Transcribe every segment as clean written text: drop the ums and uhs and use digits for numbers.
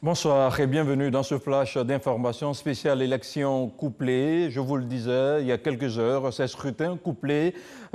Bonsoir et bienvenue dans ce flash d'informations spéciales élections couplées. Je vous le disais il y a quelques heures, ces scrutins couplés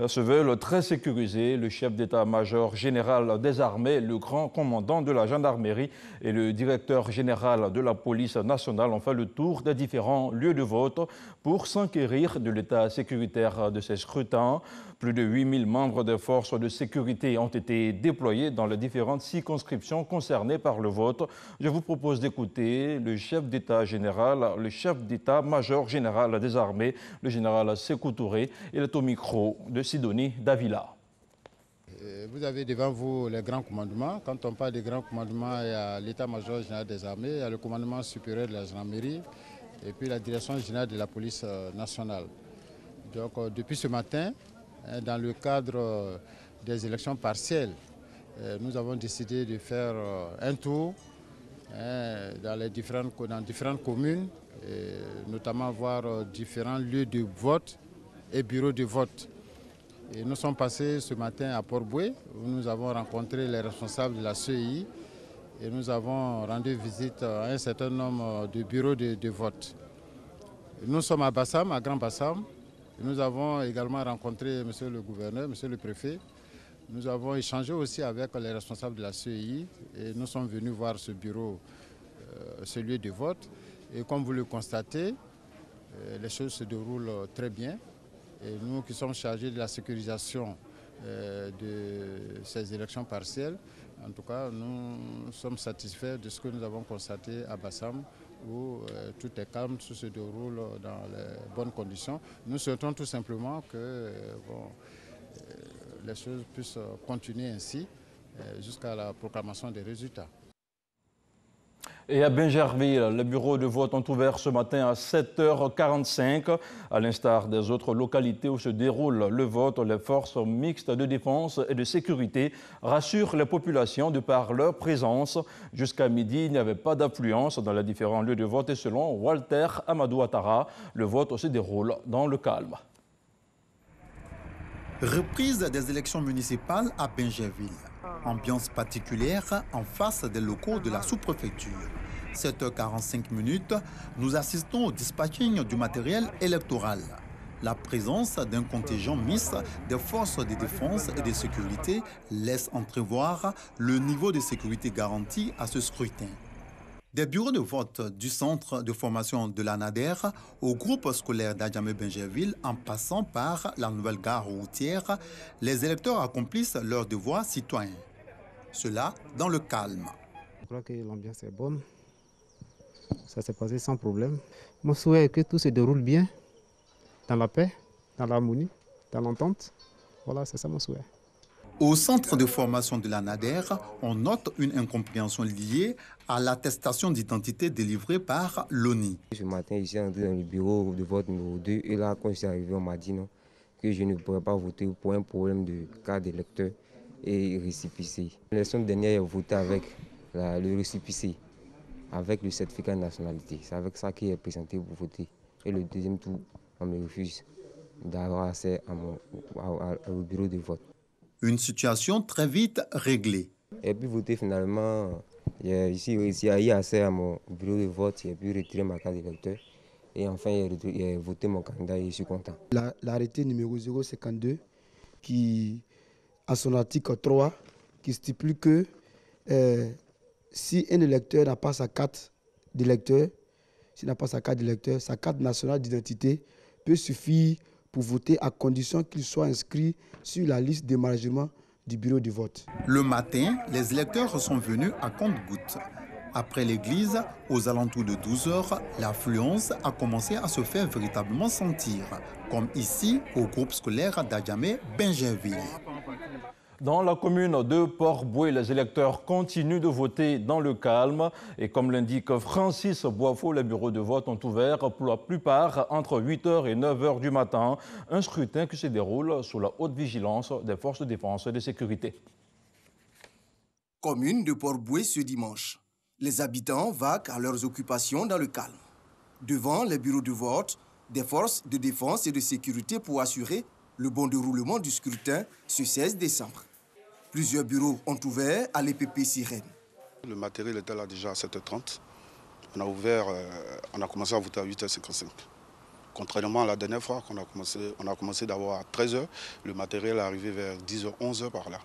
se veulent très sécurisés. Le chef d'état-major général des armées, le grand commandant de la gendarmerie et le directeur général de la police nationale ont fait le tour des différents lieux de vote pour s'enquérir de l'état sécuritaire de ces scrutins. Plus de 8000 membres des forces de sécurité ont été déployés dans les différentes circonscriptions concernées par le vote. Je vous propose d'écouter le chef d'État général, le chef d'État-major général des armées, le général Sékou Touré. Il est au micro de Sidonie Davila. Vous avez devant vous les grands commandements. Quand on parle des grands commandements, il y a l'état-major général des armées, il y a le commandement supérieur de la gendarmerie et puis la direction générale de la police nationale. Donc depuis ce matin, dans le cadre des élections partielles, nous avons décidé de faire un tour dans différentes communes, notamment voir différents lieux de vote et bureaux de vote. Et nous sommes passés ce matin à Port-Boué, où nous avons rencontré les responsables de la CEI et nous avons rendu visite à un certain nombre de bureaux de vote. Nous sommes à Bassam, à Grand Bassam. Nous avons également rencontré monsieur le gouverneur, monsieur le préfet. Nous avons échangé aussi avec les responsables de la CEI et nous sommes venus voir ce bureau, ce lieu de vote. Et comme vous le constatez, les choses se déroulent très bien. Et nous qui sommes chargés de la sécurisation de ces élections partielles, en tout cas, nous sommes satisfaits de ce que nous avons constaté à Bassam, où tout est calme, tout se déroule dans les bonnes conditions. Nous souhaitons tout simplement que les choses puissent continuer ainsi jusqu'à la proclamation des résultats. Et à Bingerville, les bureaux de vote ont ouvert ce matin à 7h45. À l'instar des autres localités où se déroule le vote, les forces mixtes de défense et de sécurité rassurent les populations de par leur présence. Jusqu'à midi, il n'y avait pas d'affluence dans les différents lieux de vote et selon Walter Amadou Ouattara, le vote se déroule dans le calme. Reprise des élections municipales à Bingerville. Ambiance particulière en face des locaux de la sous-préfecture. 7h45, nous assistons au dispatching du matériel électoral. La présence d'un contingent mixte des forces de défense et de sécurité laisse entrevoir le niveau de sécurité garanti à ce scrutin. Des bureaux de vote du centre de formation de la NADER au groupe scolaire d'Adjamé-Bingerville en passant par la nouvelle gare routière, les électeurs accomplissent leurs devoirs citoyens. Cela dans le calme. Je crois que l'ambiance est bonne. Ça s'est passé sans problème. Mon souhait est que tout se déroule bien, dans la paix, dans l'harmonie, dans l'entente. Voilà, c'est ça mon souhait. Au centre de formation de la NADER, on note une incompréhension liée à l'attestation d'identité délivrée par l'ONI. Ce matin, je suis entré dans le bureau de vote numéro 2 et là, quand je suis arrivé, on m'a dit non, que je ne pourrais pas voter pour un problème de carte d'électeur et récépissé. L'élection dernière, j'ai voté avec le récépissé, avec le certificat de nationalité. C'est avec ça qu'il est présenté pour voter. Et le deuxième tour, on me refuse d'avoir accès au bureau de vote. Une situation très vite réglée. Et puis voter finalement, j'ai réussi à y accès à mon bureau de vote, j'ai pu retirer ma carte d'électeur. Et enfin, j'ai voté mon candidat et je suis content. L'arrêté numéro 052 qui, à son article 3, qui stipule que si un électeur n'a pas sa carte d'électeur, sa carte nationale d'identité peut suffire pour voter à condition qu'il soit inscrit sur la liste d'émargement du bureau de vote. Le matin, les électeurs sont venus à compte-gouttes. Après l'église, aux alentours de 12h, l'affluence a commencé à se faire véritablement sentir, comme ici au groupe scolaire d'Adjamé-Bingerville. Dans la commune de Port-Boué, les électeurs continuent de voter dans le calme. Et comme l'indique Francis Boifo, les bureaux de vote ont ouvert pour la plupart entre 8h et 9h du matin. Un scrutin qui se déroule sous la haute vigilance des forces de défense et de sécurité. Commune de Port-Boué ce dimanche. Les habitants vaquent à leurs occupations dans le calme. Devant les bureaux de vote, des forces de défense et de sécurité pour assurer le bon déroulement du scrutin ce 16 décembre. Plusieurs bureaux ont ouvert à l'EPP Sirène. Le matériel était là déjà à 7h30. On a commencé à voter à 8h55. Contrairement à la dernière fois qu'on a commencé d'abord à 13h, le matériel est arrivé vers 10h, 11h par là.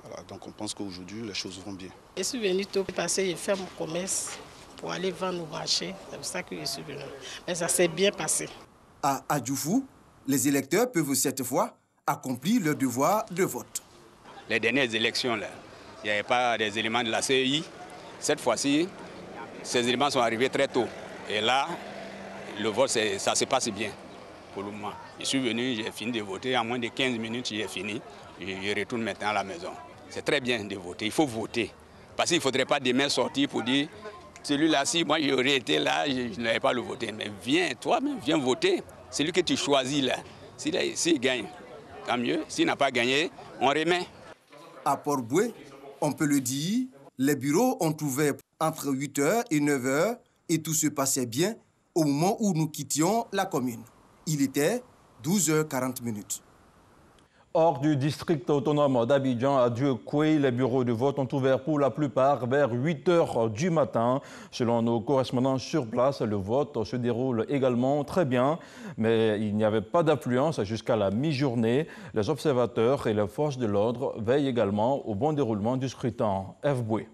Voilà, donc on pense qu'aujourd'hui les choses vont bien. Je suis venu tôt parce que je fais mon commerce pour aller vendre au marché. C'est pour ça que je suis venu. Mais ça s'est bien passé. À Adjoufou, les électeurs peuvent cette fois accomplir leur devoir de vote. Les dernières élections, là, il n'y avait pas des éléments de la CEI. Cette fois-ci, ces éléments sont arrivés très tôt. Et là, le vote, ça se passe bien pour le moment. Je suis venu, j'ai fini de voter. En moins de 15 minutes, j'ai fini. Je retourne maintenant à la maison. C'est très bien de voter. Il faut voter. Parce qu'il ne faudrait pas demain sortir pour dire celui-là, si moi j'aurais été là, je n'avais pas le voté. Mais viens, toi-même, viens voter. Celui que tu choisis là, s'il gagne, tant mieux. S'il n'a pas gagné, on remet. À Port-Boué, on peut le dire, les bureaux ont ouvert entre 8h et 9h et tout se passait bien au moment où nous quittions la commune. Il était 12h40. Hors du district autonome d'Abidjan, à Dieukwé, les bureaux de vote ont ouvert pour la plupart vers 8h du matin. Selon nos correspondants sur place, le vote se déroule également très bien, mais il n'y avait pas d'affluence jusqu'à la mi-journée. Les observateurs et les forces de l'ordre veillent également au bon déroulement du scrutin. FBoué.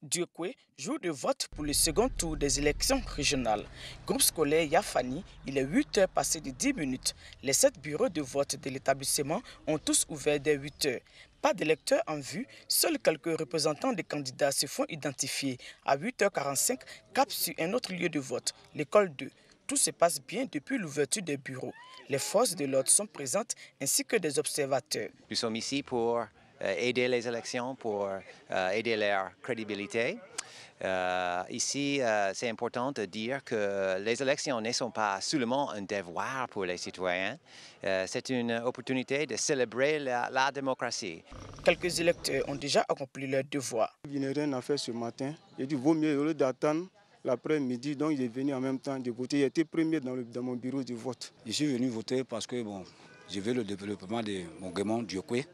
Dieukwé, jour de vote pour le second tour des élections régionales. Groupe scolaire Yafani, il est 8h passé de 10 minutes. Les 7 bureaux de vote de l'établissement ont tous ouvert dès 8h. Pas d'électeurs en vue, seuls quelques représentants des candidats se font identifier. À 8h45, cap sur un autre lieu de vote, l'école 2. Tout se passe bien depuis l'ouverture des bureaux. Les forces de l'ordre sont présentes ainsi que des observateurs. Nous sommes ici pour aider les élections, pour aider leur crédibilité. Ici, c'est important de dire que les élections ne sont pas seulement un devoir pour les citoyens, c'est une opportunité de célébrer la démocratie. Quelques électeurs ont déjà accompli leur devoir. Il n'y a rien à faire ce matin. Il dit vaut mieux au lieu d'attendre l'après-midi, donc il est venu en même temps de voter. Il était premier dans mon bureau de vote. Je suis venu voter parce que je veux le développement de mon Guémon Dieukwé.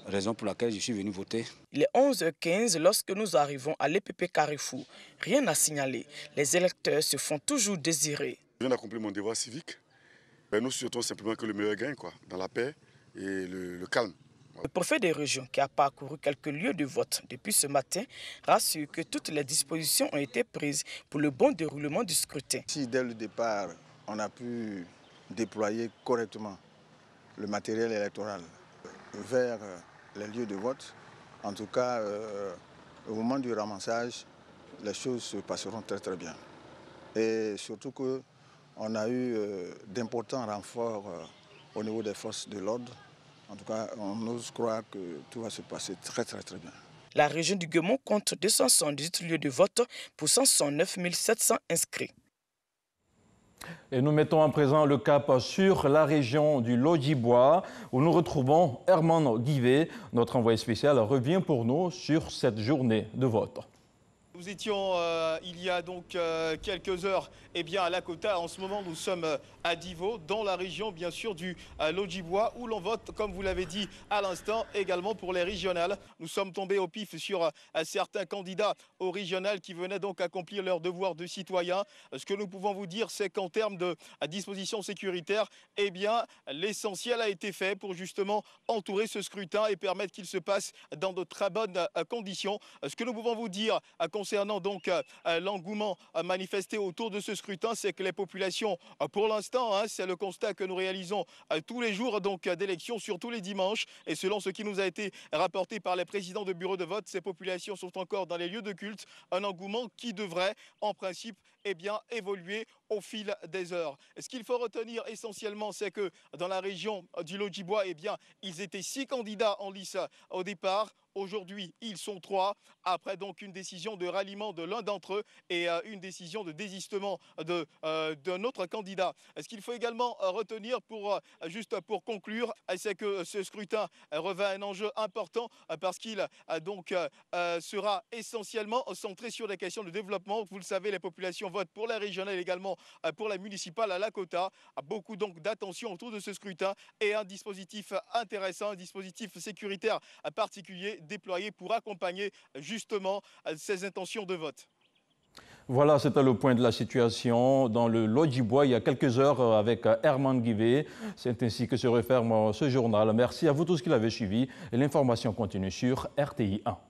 Raison pour laquelle je suis venu voter. Il est 11h15 lorsque nous arrivons à l'EPP Carrefour. Rien à signaler. Les électeurs se font toujours désirer. Je viens d'accomplir mon devoir civique. Mais nous souhaitons simplement que le meilleur gagne, dans la paix et le calme. Le préfet des régions, qui a parcouru quelques lieux de vote depuis ce matin, rassure que toutes les dispositions ont été prises pour le bon déroulement du scrutin. Si dès le départ, on a pu déployer correctement le matériel électoral vers les lieux de vote, en tout cas, au moment du ramassage, les choses se passeront très très bien. Et surtout qu'on a eu d'importants renforts au niveau des forces de l'ordre. En tout cas, on ose croire que tout va se passer très très très bien. La région du Guémon compte 278 lieux de vote pour 169 700 inscrits. Et nous mettons à présent le cap sur la région du Lodjibois où nous retrouvons Herman Guivet. Notre envoyé spécial revient pour nous sur cette journée de vote. Nous étions il y a donc quelques heures à Lakota. En ce moment, nous sommes à Divo, dans la région bien sûr du Lodjibois, où l'on vote, comme vous l'avez dit à l'instant, également pour les régionales. Nous sommes tombés au pif sur certains candidats aux régionales qui venaient donc accomplir leur devoir de citoyen. Ce que nous pouvons vous dire, c'est qu'en termes de dispositions sécuritaires, l'essentiel a été fait pour justement entourer ce scrutin et permettre qu'il se passe dans de très bonnes conditions. Ce que nous pouvons vous dire concernant donc l'engouement manifesté autour de ce scrutin, c'est que les populations, pour l'instant, c'est le constat que nous réalisons tous les jours d'élections, surtout les dimanches, et selon ce qui nous a été rapporté par les présidents de bureaux de vote, ces populations sont encore dans les lieux de culte, un engouement qui devrait en principe évoluer au fil des heures. Ce qu'il faut retenir essentiellement, c'est que dans la région du Lodjibois, ils étaient 6 candidats en lice au départ. Aujourd'hui, ils sont 3, après donc une décision de ralliement de l'un d'entre eux et une décision de désistement d'un autre candidat. Ce qu'il faut également retenir juste pour conclure, c'est que ce scrutin revêt un enjeu important parce qu'il sera essentiellement centré sur des questions de développement. Vous le savez, les populations vote pour la régionale, également pour la municipale à Lakota. Beaucoup donc d'attention autour de ce scrutin et un dispositif intéressant, un dispositif sécuritaire particulier déployé pour accompagner justement ces intentions de vote. Voilà, c'était le point de la situation dans le Lodjibois il y a quelques heures avec Herman Guivet. C'est ainsi que se referme ce journal. Merci à vous tous qui l'avez suivi et l'information continue sur RTI 1.